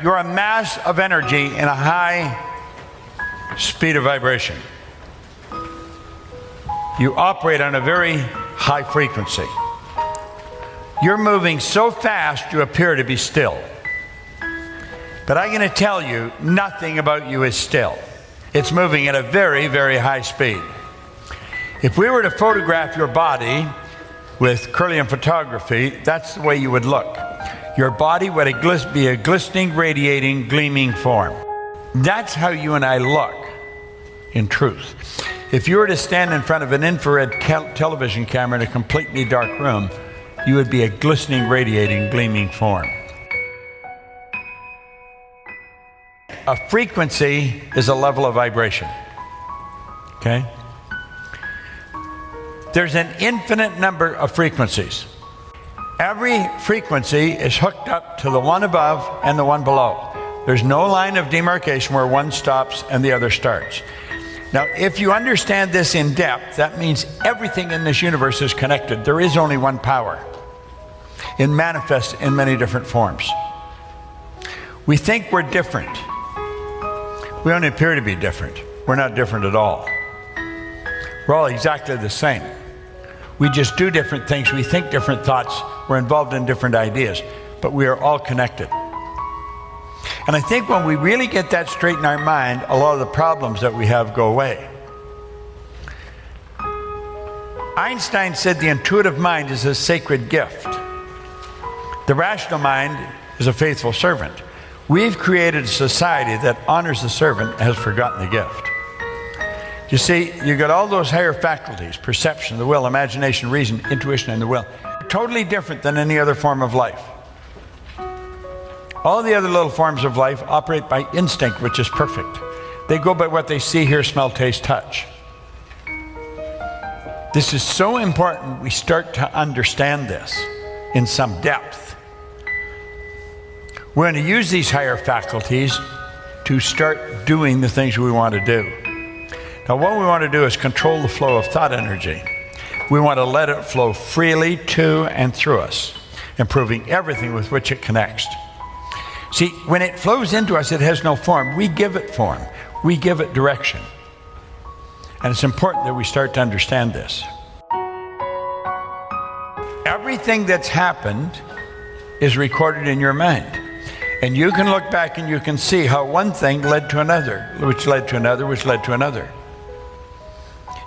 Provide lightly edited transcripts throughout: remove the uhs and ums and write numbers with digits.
You're a mass of energy in a high speed of vibration. You operate on a very high frequency. You're moving so fast you appear to be still. But I'm going to tell you, nothing about you is still. It's moving at a very, very high speed. If we were to photograph your body with Curlian photography, that's the way you would look. Your body would be a glistening, radiating, gleaming form. That's how you and I look, in truth. If you were to stand in front of an infrared television camera in a completely dark room, you would be a glistening, radiating, gleaming form. A frequency is a level of vibration. Okay? There's an infinite number of frequencies. Every frequency is hooked up to the one above and the one below. There's no line of demarcation where one stops and the other starts. Now, if you understand this in depth, that means everything in this universe is connected. There is only one power. It manifests in many different forms. We think we're different. We only appear to be different. We're not different at all. We're all exactly the same. We just do different things. We think different thoughts. We're involved in different ideas. But we are all connected. And I think when we really get that straight in our mind, a lot of the problems that we have go away. Einstein said the intuitive mind is a sacred gift. The rational mind is a faithful servant. We've created a society that honors the servant and has forgotten the gift. You see, you got all those higher faculties, perception, the will, imagination, reason, intuition, and the will. Totally different than any other form of life. All the other little forms of life operate by instinct, which is perfect. They go by what they see, hear, smell, taste, touch. This is so important we start to understand this in some depth. We're going to use these higher faculties to start doing the things we want to do. Now, what we want to do is control the flow of thought energy. We want to let it flow freely to and through us, improving everything with which it connects. See, when it flows into us, it has no form. We give it form. We give it direction. And it's important that we start to understand this. Everything that's happened is recorded in your mind. And you can look back and you can see how one thing led to another, which led to another, which led to another.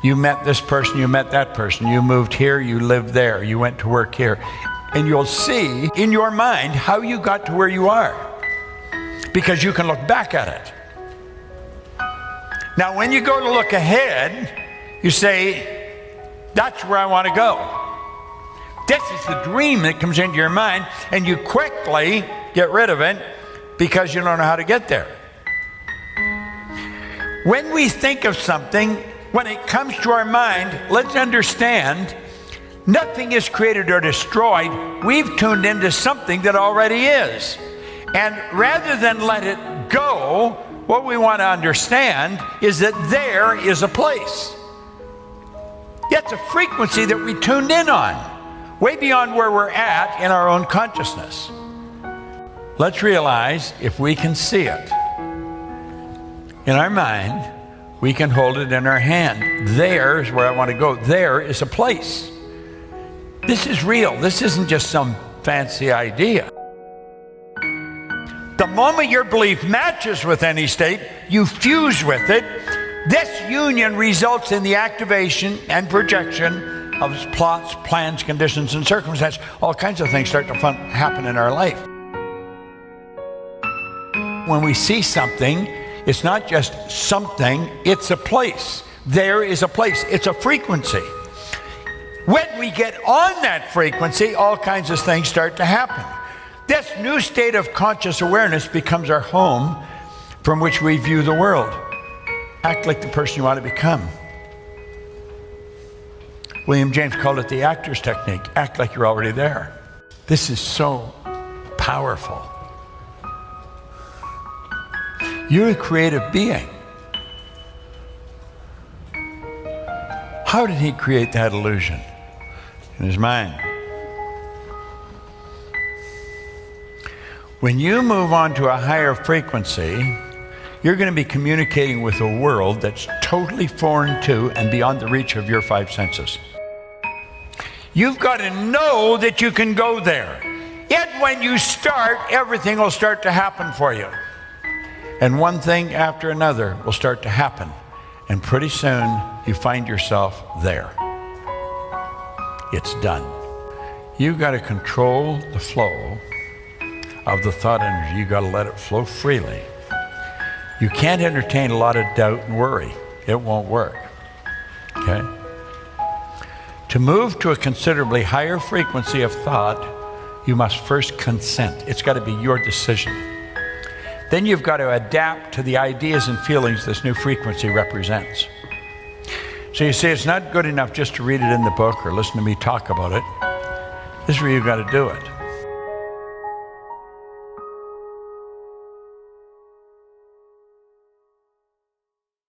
You met this person, you met that person, you moved here, you lived there, you went to work here. And you'll see in your mind how you got to where you are, because you can look back at it. Now, when you go to look ahead, you say, that's where I want to go. This is the dream that comes into your mind, and you quickly get rid of it because you don't know how to get there. When we think of something, when it comes to our mind, let's understand nothing is created or destroyed. We've tuned into something that already is. And rather than let it go, what we want to understand is that there is a place. It's a frequency that we tuned in on, way beyond where we're at in our own consciousness. Let's realize if we can see it in our mind, we can hold it in our hand. There's where I want to go. There is a place. This is real. This isn't just some fancy idea. The moment your belief matches with any state, you fuse with it. This union results in the activation and projection of plots, plans, conditions, and circumstances. All kinds of things start to happen in our life. When we see something, it's not just something, it's a place. There is a place. It's a frequency. When we get on that frequency, all kinds of things start to happen. This new state of conscious awareness becomes our home from which we view the world. Act like the person you want to become. William James called it the actor's technique. Act like you're already there. This is so powerful. You're a creative being. How did he create that illusion? In his mind. When you move on to a higher frequency, you're going to be communicating with a world that's totally foreign to and beyond the reach of your five senses. You've got to know that you can go there. Yet when you start, everything will start to happen for you. And one thing after another will start to happen. And pretty soon, you find yourself there. It's done. You've got to control the flow of the thought energy. You've got to let it flow freely. You can't entertain a lot of doubt and worry. It won't work. Okay? To move to a considerably higher frequency of thought, you must first consent. It's got to be your decision. Then you've got to adapt to the ideas and feelings this new frequency represents. So you see, it's not good enough just to read it in the book or listen to me talk about it. This is where you've got to do it.